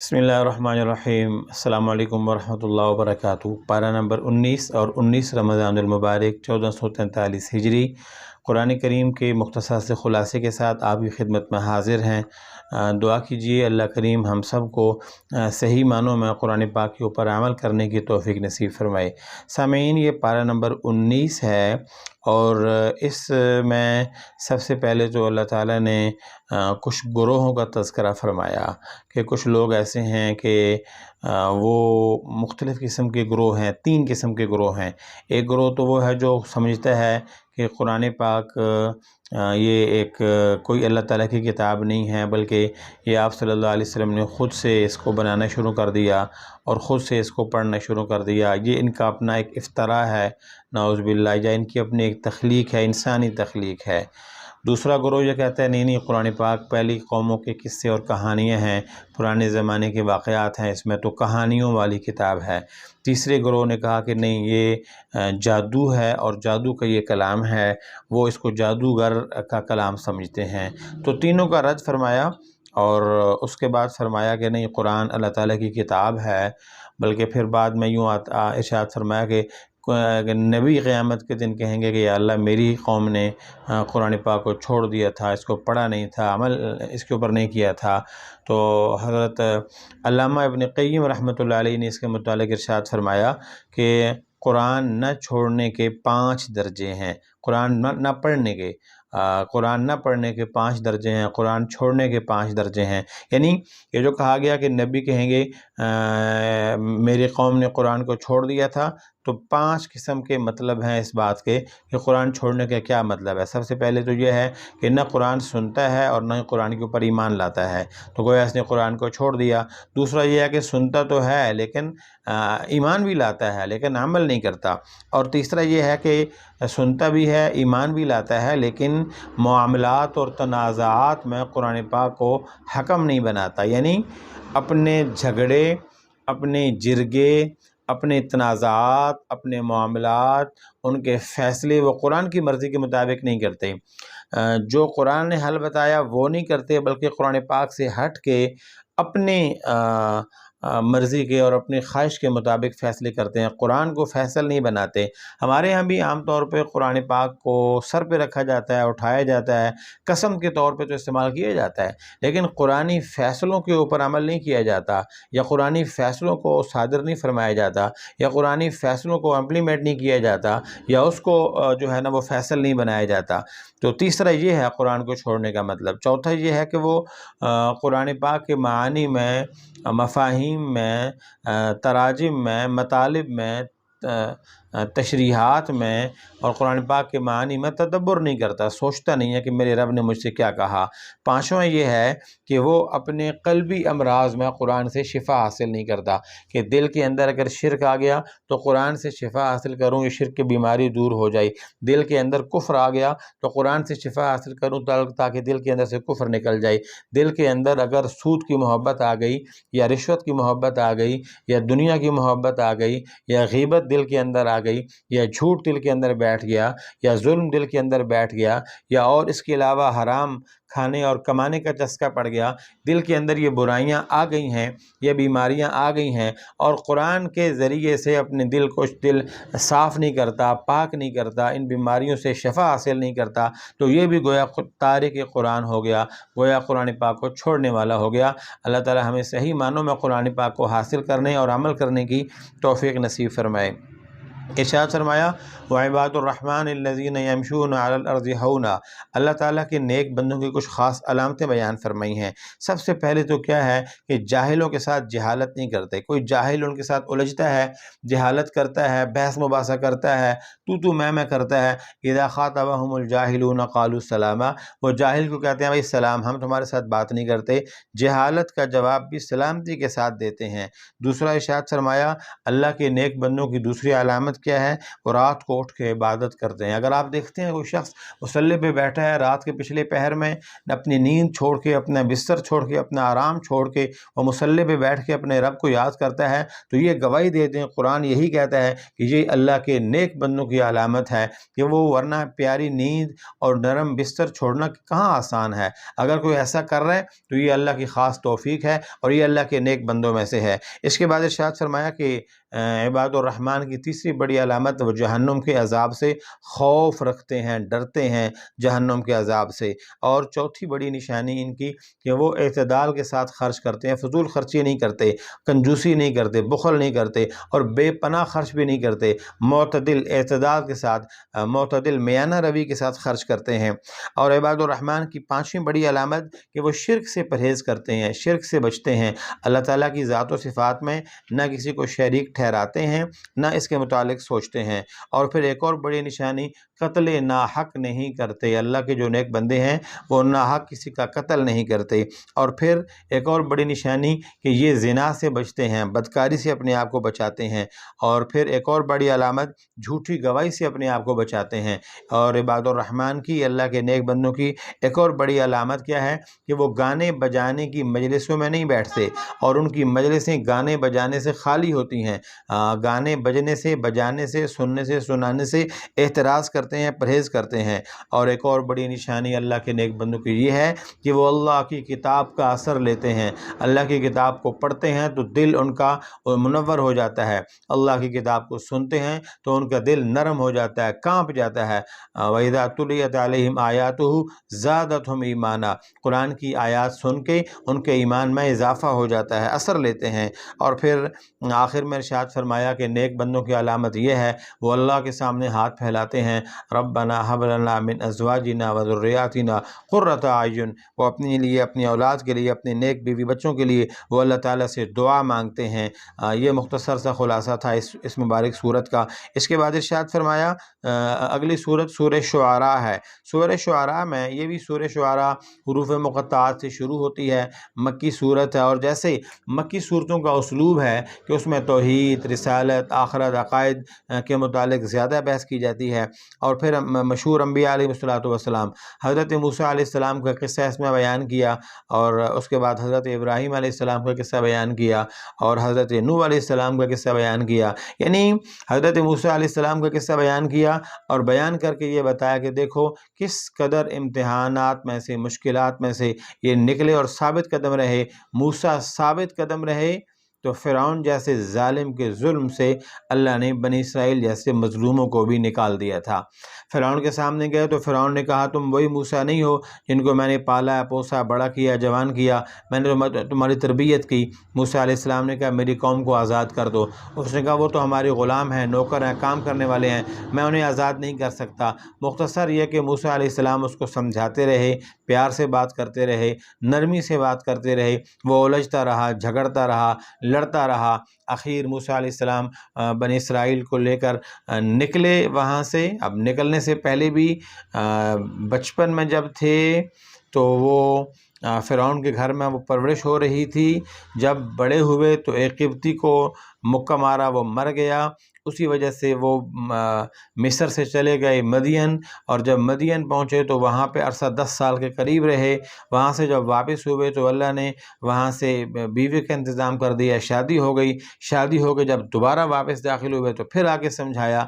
بسم اللہ الرحمن الرحیم۔ السلام علیکم ورحمۃ اللہ وبرکاتہ۔ پارہ نمبر 19 اور 19 رمضان المبارک 1443 ہجری قرآن کریم کے مختصر سے خلاصے کے ساتھ آپ کی خدمت میں حاضر ہیں۔ دعا کیجیے اللہ کریم ہم سب کو صحیح معنوں میں قرآن پاک کے اوپر عمل کرنے کی توفیق نصیب فرمائے۔ سامعین، یہ پارہ نمبر 19 ہے اور اس میں سب سے پہلے تو اللہ تعالیٰ نے کچھ گروہوں کا تذکرہ فرمایا کہ کچھ لوگ ایسے ہیں کہ وہ مختلف قسم کے گروہ ہیں۔ 3 قسم کے گروہ ہیں۔ ایک گروہ تو وہ ہے جو سمجھتا ہے کہ قرآن پاک یہ ایک کوئی اللہ تعالیٰ کی کتاب نہیں ہے، بلکہ یہ آپ صلی اللہ علیہ وسلم نے خود سے اس کو بنانا شروع کر دیا اور خود سے اس کو پڑھنا شروع کر دیا۔ یہ ان کا اپنا ایک افتراء ہے، نعوذ باللہ، یا ان کی اپنی ایک تخلیق ہے، انسانی تخلیق ہے۔ دوسرا گروہ یہ کہتا ہے نہیں قرآن پاک پہلی قوموں کے قصے اور کہانیاں ہیں، پرانے زمانے کے واقعات ہیں، اس میں تو کہانیوں والی کتاب ہے۔ تیسرے گروہ نے کہا کہ نہیں یہ جادو ہے اور جادو کا یہ کلام ہے، وہ اس کو جادوگر کا کلام سمجھتے ہیں۔ تو تینوں کا رد فرمایا اور اس کے بعد فرمایا کہ نہیں قرآن اللہ تعالیٰ کی کتاب ہے، بلکہ پھر بعد میں یوں ارشاد فرمایا کہ نبی قیامت کے دن کہیں گے کہ یا اللہ میری قوم نے قرآن پاک کو چھوڑ دیا تھا، اس کو پڑھا نہیں تھا، عمل اس کے اوپر نہیں کیا تھا۔ تو حضرت علامہ ابن قیم رحمۃ اللہ علیہ نے اس کے متعلق ارشاد فرمایا کہ قرآن نہ چھوڑنے کے 5 درجے ہیں، قرآن نہ پڑھنے کے قرآن نہ پڑھنے کے 5 درجے ہیں، قرآن چھوڑنے کے 5 درجے ہیں۔ یعنی یہ جو کہا گیا کہ نبی کہیں گے میری قوم نے قرآن کو چھوڑ دیا تھا، تو 5 قسم کے مطلب ہیں اس بات کے کہ قرآن چھوڑنے کا کیا مطلب ہے۔ سب سے پہلے تو یہ ہے کہ نہ قرآن سنتا ہے اور نہ ہی قرآن کے اوپر ایمان لاتا ہے، تو گویا اس نے قرآن کو چھوڑ دیا۔ دوسرا یہ ہے کہ سنتا تو ہے لیکن ایمان بھی لاتا ہے لیکن عمل نہیں کرتا۔ اور تیسرا یہ ہے کہ سنتا بھی ہے، ایمان بھی لاتا ہے، لیکن معاملات اور تنازعات میں قرآن پاک کو حکم نہیں بناتا، یعنی اپنے جھگڑے، اپنے جرگے، اپنے تنازعات، اپنے معاملات، ان کے فیصلے وہ قرآن کی مرضی کے مطابق نہیں کرتے۔ جو قرآن نے حل بتایا وہ نہیں کرتے، بلکہ قرآن پاک سے ہٹ کے اپنے مرضی کے اور اپنی خواہش کے مطابق فیصلے کرتے ہیں، قرآن کو فیصل نہیں بناتے۔ ہمارے ہاں بھی عام طور پہ قرآن پاک کو سر پہ رکھا جاتا ہے، اٹھایا جاتا ہے، قسم کے طور پہ تو استعمال کیا جاتا ہے، لیکن قرآنی فیصلوں کے اوپر عمل نہیں کیا جاتا، یا قرآنی فیصلوں کو صادر نہیں فرمایا جاتا، یا قرآنی فیصلوں کو امپلیمنٹ نہیں کیا جاتا، یا اس کو جو ہے نا وہ فیصل نہیں بنایا جاتا۔ تو تیسرا یہ ہے قرآن کو چھوڑنے کا مطلب۔ چوتھا یہ ہے کہ وہ قرآن پاک کے معانی میں، مفاہیم میں، تراجم میں، مطالب میں، تشریحات میں اور قرآن پاک کے معانی میں تدبر نہیں کرتا، سوچتا نہیں ہے کہ میرے رب نے مجھ سے کیا کہا۔ پانچواں یہ ہے کہ وہ اپنے قلبی امراض میں قرآن سے شفا حاصل نہیں کرتا، کہ دل کے اندر اگر شرک آ گیا تو قرآن سے شفا حاصل کروں، یہ شرک کی بیماری دور ہو جائے۔ دل کے اندر کفر آ گیا تو قرآن سے شفا حاصل کروں تاکہ دل کے اندر سے کفر نکل جائے۔ دل کے اندر اگر سود کی محبت آ گئی، یا رشوت کی محبت آ گئی، یا دنیا کی محبت آ گئی، یا غیبت دل کے اندر آ گئی، یا جھوٹ دل کے اندر بیٹھ گیا، یا ظلم دل کے اندر بیٹھ گیا، یا اور اس کے علاوہ حرام کھانے اور کمانے کا چسکا پڑ گیا، دل کے اندر یہ برائیاں آ گئی ہیں، یہ بیماریاں آ گئی ہیں، اور قرآن کے ذریعے سے اپنے دل کو صاف نہیں کرتا، پاک نہیں کرتا، ان بیماریوں سے شفا حاصل نہیں کرتا، تو یہ بھی گویا تارک قرآن ہو گیا، گویا قرآن پاک کو چھوڑنے والا ہو گیا۔ اللہ تعالی ہمیں صحیح معنوں میں قرآن پاک کو حاصل کرنے اور عمل کرنے کی توفیق نصیب فرمائے۔ ارشاد فرمایا وعباد الرحمن الذین یمشون علی الارض ہونا۔ اللہ تعالیٰ کے نیک بندوں کی کچھ خاص علامتیں بیان فرمائی ہیں۔ سب سے پہلے تو کیا ہے کہ جاہلوں کے ساتھ جہالت نہیں کرتے۔ کوئی جاہل ان کے ساتھ الجھتا ہے، جہالت کرتا ہے، بحث مباحثہ کرتا ہے، تو میں کرتا ہے، اذا خاطبہم الجاہلون قالوا سلاما، وہ جاہل کو کہتے ہیں بھائی سلام، ہم تمہارے ساتھ بات نہیں کرتے۔ جہالت کا جواب بھی سلامتی کے ساتھ دیتے ہیں۔ دوسرا ارشاد فرمایا اللہ کے نیک بندوں کی دوسری علامت علامت کیا ہے؟ وہ رات کو اٹھ کے عبادت کرتے ہیں۔ اگر آپ دیکھتے ہیں کوئی شخص مصلی پہ بیٹھا ہے رات کے پچھلے پہر میں، اپنی نیند چھوڑ کے، اپنا بستر چھوڑ کے، اپنا آرام چھوڑ کے وہ مصلی پہ بیٹھ کے اپنے رب کو یاد کرتا ہے، تو یہ گواہی دیتے ہیں، قرآن یہی کہتا ہے کہ یہ اللہ کے نیک بندوں کی علامت ہے کہ وہ، ورنہ پیاری نیند اور نرم بستر چھوڑنا کہاں آسان ہے۔ اگر کوئی ایسا کر رہا ہے تو یہ اللہ کی خاص توفیق ہے اور یہ اللہ کے نیک بندوں میں سے ہے۔ اس کے بعد ارشاد فرمایا کہ عباد الرحمن کی تیسری بڑی علامت وہ جہنم کے عذاب سے خوف رکھتے ہیں، ڈرتے ہیں جہنم کے عذاب سے۔ اور چوتھی بڑی نشانی ان کی کہ وہ اعتدال کے ساتھ خرچ کرتے ہیں، فضول خرچی نہیں کرتے، کنجوسی نہیں کرتے، بخل نہیں کرتے اور بے پناہ خرچ بھی نہیں کرتے، معتدل اعتدال کے ساتھ، معتدل میانہ روی کے ساتھ خرچ کرتے ہیں۔ اور عباد الرحمن کی پانچویں بڑی علامت کہ وہ شرک سے پرہیز کرتے ہیں، شرک سے بچتے ہیں، اللہ تعالیٰ کی ذات و صفات میں نہ کسی کو شریک ٹھہراتے ہیں، نہ اس کے متعلق سوچتے ہیں۔ اور پھر ایک اور بڑی نشانی، قتل ناحق نہیں کرتے۔ اللہ کے جو نیک بندے ہیں وہ ناحق کسی کا قتل نہیں کرتے۔ اور پھر ایک اور بڑی نشانی کہ یہ زنا سے بچتے ہیں، بدکاری سے اپنے آپ کو بچاتے ہیں۔ اور پھر ایک اور بڑی علامت، جھوٹی گواہی سے اپنے آپ کو بچاتے ہیں۔ اور عباد الرحمن کی، اللہ کے نیک بندوں کی ایک اور بڑی علامت کیا ہے کہ وہ گانے بجانے کی مجلسوں میں نہیں بیٹھتے اور ان کی مجلسیں گانے بجانے سے خالی ہوتی ہیں۔ گانے بجنے سے، بجانے سے، سننے سے، سنانے سے احتراز کرتے ہیں، پرہیز کرتے ہیں۔ اور ایک اور بڑی نشانی اللہ کے نیک بندوں کی یہ ہے کہ وہ اللہ کی کتاب کا اثر لیتے ہیں، اللہ کی کتاب کو پڑھتے ہیں تو دل ان کا منور ہو جاتا ہے، اللہ کی کتاب کو سنتے ہیں تو ان کا دل نرم ہو جاتا ہے، کانپ جاتا ہے۔ وَإِذَا تُلِيَتْ عَلَيْهِمْ آيَاتُهُ زَادَتْهُمْ ایمانا، قرآن کی آیات سن کے ان کے ایمان میں اضافہ ہو جاتا ہے، اثر لیتے ہیں۔ اور پھر آخر میں ارشاد فرمایا کہ نیک بندوں کی علامت یہ ہے وہ اللہ کے سامنے ہاتھ پھیلاتے ہیں، ربنا ھب لنا من ازواجنا وذریاتنا قرۃ اعین، وہ اپنے لیے، اپنی اولاد کے لیے، اپنے نیک بیوی بچوں کے لیے وہ اللہ تعالیٰ سے دعا مانگتے ہیں۔ یہ مختصر سا خلاصہ تھا اس مبارک سورت کا۔ اس کے بعد ارشاد فرمایا اگلی سورت سورہ شعراء ہے۔ سورہ شعراء میں، یہ بھی سورہ شعراء حروف مقطعات سے شروع ہوتی ہے، مکی صورت ہے، اور جیسے مکی صورتوں کا اسلوب ہے کہ اس میں توحید، رسالت، آخرت، عقائد کے متعلق زیادہ بحث کی جاتی ہے۔ اور پھر مشہور انبیاء علیہ السلام، حضرت موسیٰ علیہ السلام کا قصہ اس میں بیان کیا، اور اس کے بعد حضرت ابراہیم علیہ السلام کا قصہ بیان کیا، اور حضرت نوح علیہ السلام کا قصہ بیان کیا، یعنی حضرت موسیٰ علیہ السلام کا قصہ بیان کیا اور بیان کر کے یہ بتایا کہ دیکھو کس قدر امتحانات میں سے، مشکلات میں سے یہ نکلے اور ثابت قدم رہے۔ موسیٰ ثابت قدم رہے تو فرعون جیسے ظالم کے ظلم سے اللہ نے بنی اسرائیل جیسے مظلوموں کو بھی نکال دیا تھا۔ فرعون کے سامنے گئے تو فرعون نے کہا تم وہی موسیٰ نہیں ہو جن کو میں نے پالا، پوسا، بڑا کیا، جوان کیا، میں نے تمہاری تربیت کی۔ موسیٰ علیہ السلام نے کہا میری قوم کو آزاد کر دو۔ اس نے کہا وہ تو ہمارے غلام ہیں، نوکر ہیں، کام کرنے والے ہیں، میں انہیں آزاد نہیں کر سکتا۔ مختصر یہ کہ موسیٰ علیہ السلام اس کو سمجھاتے رہے، پیار سے بات کرتے رہے، نرمی سے بات کرتے رہے، وہ الجھتا رہا، جھگڑتا رہا، لڑتا رہا۔ آخر موسیٰ علیہ السلام بنی اسرائیل کو لے کر نکلے وہاں سے۔ اب نکلنے سے پہلے بھی بچپن میں جب تھے تو وہ فرعون کے گھر میں وہ پرورش ہو رہی تھی، جب بڑے ہوئے تو ایک قبطی کو مکہ مارا، وہ مر گیا، اسی وجہ سے وہ مصر سے چلے گئے مدین، اور جب مدین پہنچے تو وہاں پہ عرصہ 10 سال کے قریب رہے۔ وہاں سے جب واپس ہوئے تو اللہ نے وہاں سے بیوی کا انتظام کر دیا، شادی ہو گئی۔ شادی ہو کے جب دوبارہ واپس داخل ہوئے تو پھر آگے سمجھایا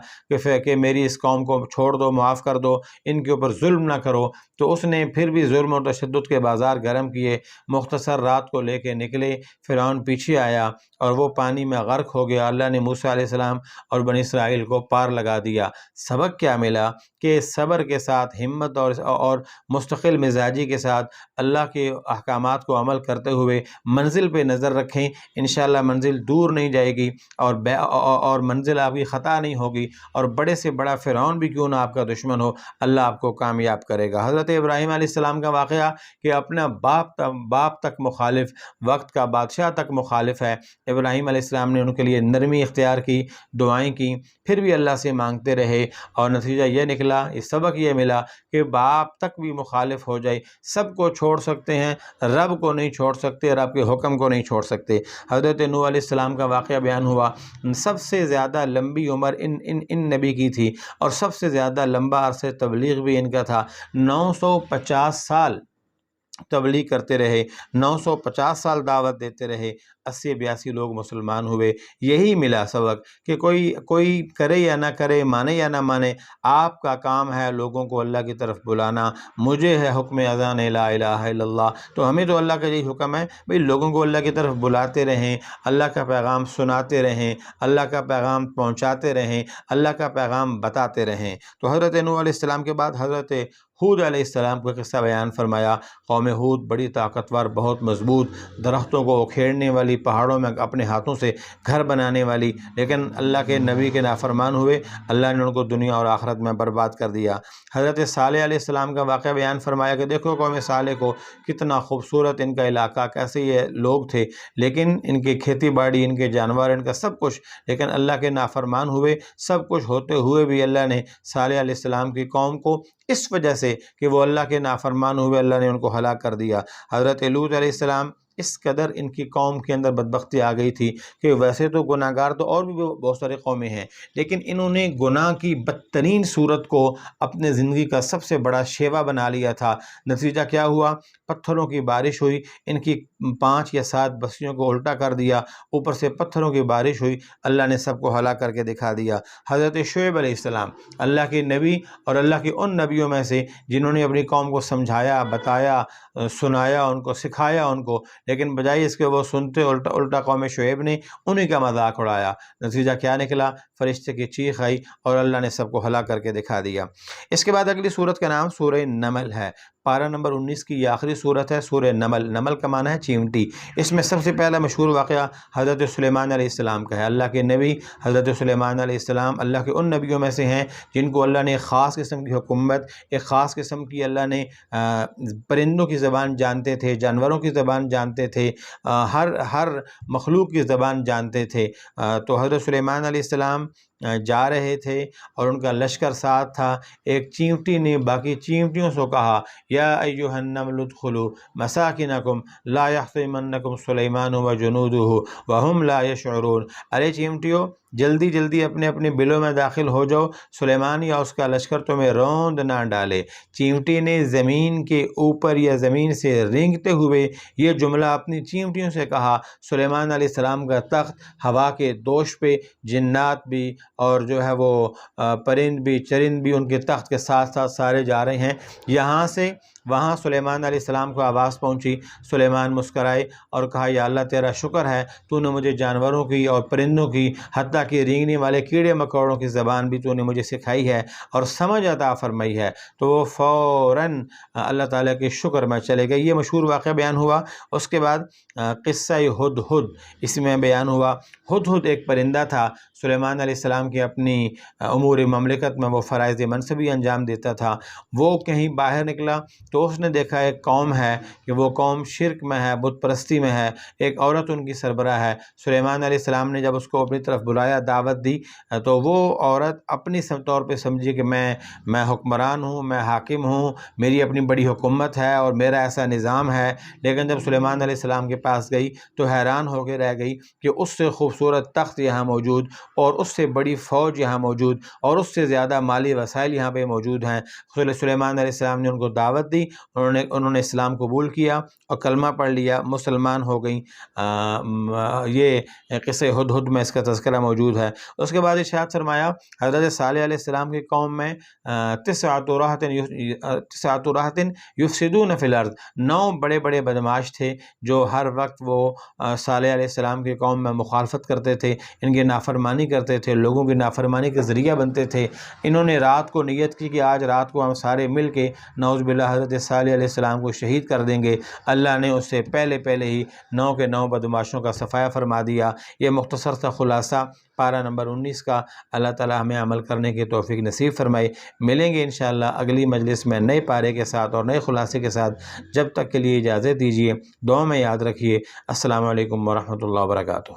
کہ میری اس قوم کو چھوڑ دو، معاف کر دو، ان کے اوپر ظلم نہ کرو، تو اس نے پھر بھی ظلم اور تشدد کے بازار گرم کیے۔ مختصر رات کو لے کے نکلے، فرعون پیچھے آیا اور وہ پانی میں غرق ہو گیا۔ اللہ نے موسیٰ علیہ السلام اور بنی اسرائیل کو پار لگا دیا۔ سبق کیا ملا کہ صبر کے ساتھ، ہمت اور مستقل مزاجی کے ساتھ اللہ کے احکامات کو عمل کرتے ہوئے منزل پہ نظر رکھیں، انشاءاللہ منزل دور نہیں جائے گی اور منزل آپ کی خطا نہیں ہوگی، اور بڑے سے بڑا فرعون بھی کیوں نہ آپ کا دشمن ہو، اللہ آپ کو کامیاب کرے گا۔ حضرت ابراہیم علیہ السلام کا واقعہ کہ اپنا باپ تک مخالف، وقت کا بادشاہ تک مخالف ہے، ابراہیم علیہ السلام نے ان کے لیے نرمی اختیار کی، دعائیں دعائیں کیں، پھر بھی اللہ سے مانگتے رہے، اور نتیجہ یہ نکلا، یہ سبق یہ ملا کہ باپ تک بھی مخالف ہو جائے، سب کو چھوڑ سکتے ہیں، رب کو نہیں چھوڑ سکتے، رب کے حکم کو نہیں چھوڑ سکتے۔ حضرت نوح علیہ السلام کا واقعہ بیان ہوا، سب سے زیادہ لمبی عمر ان نبی کی تھی، اور سب سے زیادہ لمبا عرصے تبلیغ بھی ان کا تھا۔ 950 سال تبلیغ کرتے رہے، 950 سال دعوت دیتے رہے، 80-82 لوگ مسلمان ہوئے۔ یہی ملا سبق کہ کوئی کرے یا نہ کرے، مانے یا نہ مانے، آپ کا کام ہے لوگوں کو اللہ کی طرف بلانا۔ مجھے ہے حکم اذان لا الہ الا اللہ، تو ہمیں تو اللہ کا یہی حکم ہے بھئی لوگوں کو اللہ کی طرف بلاتے رہیں، اللہ کا پیغام سناتے رہیں، اللہ کا پیغام پہنچاتے رہیں، اللہ کا پیغام بتاتے رہیں۔ تو حضرت نوح علیہ السلام کے بعد حضرت ہود علیہ السلام کا قصہ بیان فرمایا۔ قوم ہود بڑی طاقتور، بہت مضبوط، درختوں کو اکھیڑنے والی، پہاڑوں میں اپنے ہاتھوں سے گھر بنانے والی، لیکن اللہ کے نبی کے نافرمان ہوئے، اللہ نے ان کو دنیا اور آخرت میں برباد کر دیا۔ حضرت صالح علیہ السلام کا واقعہ بیان فرمایا کہ دیکھو قوم صالح کو، کتنا خوبصورت ان کا علاقہ، کیسے یہ لوگ تھے، لیکن ان کی کھیتی باڑی، ان کے جانور، ان کا سب کچھ، لیکن اللہ کے نافرمان ہوئے۔ سب کچھ ہوتے ہوئے بھی اللہ نے صالح علیہ السلام کی قوم کو اس وجہ سے کہ وہ اللہ کے نافرمان ہوئے، اللہ نے ان کو ہلاک کر دیا۔ حضرت لوط علیہ السلام، اس قدر ان کی قوم کے اندر بدبختی آ گئی تھی کہ ویسے تو گناہ گار تو اور بھی بہت سارے قومیں ہیں، لیکن انہوں نے گناہ کی بدترین صورت کو اپنے زندگی کا سب سے بڑا شیوا بنا لیا تھا۔ نتیجہ کیا ہوا؟ پتھروں کی بارش ہوئی، ان کی 5 یا 7 بستیوں کو الٹا کر دیا، اوپر سے پتھروں کی بارش ہوئی، اللہ نے سب کو ہلاک کر کے دکھا دیا۔ حضرت شعیب علیہ السلام، اللہ کے نبی اور اللہ کے ان نبیوں میں سے جنہوں نے اپنی قوم کو سمجھایا، بتایا، سنایا، ان کو سکھایا ان کو، لیکن بجائے اس کے وہ سنتے، الٹا قوم شعیب نے انہی کا مذاق اڑایا۔ نتیجہ کیا نکلا؟ فرشتے کی چیخ آئی اور اللہ نے سب کو ہلاک کر کے دکھا دیا۔ اس کے بعد اگلی سورت کا نام سورہ نمل ہے، پارہ نمبر 19 کی یہ آخری سورت ہے، سورہ نمل۔ نمل کا معنی ہے چیونٹی۔ اس میں سب سے پہلا مشہور واقعہ حضرت سلیمان علیہ السلام کا ہے۔ اللہ کے نبی حضرت سلیمان علیہ السلام اللہ کے ان نبیوں میں سے ہیں جن کو اللہ نے ایک خاص قسم کی حکومت، ایک خاص قسم کی، اللہ نے پرندوں کی زبان جانتے تھے، جانوروں کی زبان جانتے تھے، ہر مخلوق کی زبان جانتے تھے۔ تو حضرت سلیمان علیہ السلام جا رہے تھے اور ان کا لشکر ساتھ تھا۔ ایک چیونٹی نے باقی چیونٹیوں سے کہا، یا ایھا النمل ادخلوا مساکنکم لا یحطمنکم سلیمان وجنودہ وہم لا یشعرون۔ ارے چیونٹیوں، جلدی جلدی اپنے اپنے بلوں میں داخل ہو جاؤ، سلیمان یا اس کا لشکر تمہیں روند نہ ڈالے۔ چیونٹی نے زمین کے اوپر یا زمین سے رینگتے ہوئے یہ جملہ اپنی چیونٹیوں سے کہا۔ سلیمان علیہ السلام کا تخت ہوا کے دوش پہ، جنات بھی اور جو ہے وہ پرند بھی، چرند بھی ان کے تخت کے ساتھ ساتھ سارے جا رہے ہیں۔ یہاں سے وہاں سلیمان علیہ السلام کو آواز پہنچی، سلیمان مسکرائے اور کہا، یا اللہ تیرا شکر ہے، تو نے مجھے جانوروں کی اور پرندوں کی، حتیٰ کہ رینگنے والے کیڑے مکوڑوں کی زبان بھی تو نے مجھے سکھائی ہے اور سمجھ عطا فرمائی ہے۔ تو وہ فوراً اللہ تعالیٰ کے شکر میں چلے گئے۔ یہ مشہور واقعہ بیان ہوا۔ اس کے بعد قصہ ہدہد اس میں بیان ہوا۔ ہدہد ایک پرندہ تھا، سلیمان علیہ السلام کی اپنی امور مملکت میں وہ فرائض منصبی انجام دیتا تھا۔ وہ کہیں باہر نکلا تو اس نے دیکھا ایک قوم ہے کہ وہ قوم شرک میں ہے، بت پرستی میں ہے، ایک عورت ان کی سربراہ ہے۔ سلیمان علیہ السلام نے جب اس کو اپنی طرف بلایا، دعوت دی، تو وہ عورت اپنی طور پہ سمجھی کہ میں حکمران ہوں، میں حاکم ہوں، میری اپنی بڑی حکومت ہے اور میرا ایسا نظام ہے۔ لیکن جب سلیمان علیہ السلام کے پاس گئی تو حیران ہو کے رہ گئی کہ اس سے خوبصورت تخت یہاں موجود، اور اس سے بڑی فوج یہاں موجود، اور اس سے زیادہ مالی وسائل یہاں پہ موجود ہیں۔ سلیمان علیہ السلام نے ان کو دعوت دی، انہوں نے اسلام قبول کیا اور کلمہ پڑھ لیا، مسلمان ہو گئیں۔ یہ قصہ ہدہد میں اس کا تذکرہ موجود ہے۔ اس کے بعد ارشاد فرمایا، حضرت صالح علیہ السلام کی قوم میں تسعۃ رہط یفسدون فی الارض، 9 بڑے بڑے بدماش تھے جو ہر وقت وہ صالح علیہ السلام کی قوم میں مخالفت کرتے تھے، ان کی نافرمانی کرتے تھے، لوگوں کی نافرمانی کے ذریعہ بنتے تھے۔ انہوں نے رات کو نیت کی کہ آج رات کو ہم سارے مل کے نعوذ باللہ حضرت صالح علیہ السلام کو شہید کر دیں گے۔ اللہ نے اس سے پہلے ہی 9 کے 9 بدماشوں کا صفایا فرما دیا۔ یہ مختصر سا خلاصہ پارہ نمبر 19 کا۔ اللہ تعالی ہمیں عمل کرنے کی توفیق نصیب فرمائے۔ ملیں گے انشاءاللہ اگلی مجلس میں نئے پارے کے ساتھ اور نئے خلاصے کے ساتھ۔ جب تک کے لیے اجازت دیجیے، دعا میں یاد رکھیے۔ السلام علیکم ورحمۃ اللہ وبرکاتہ۔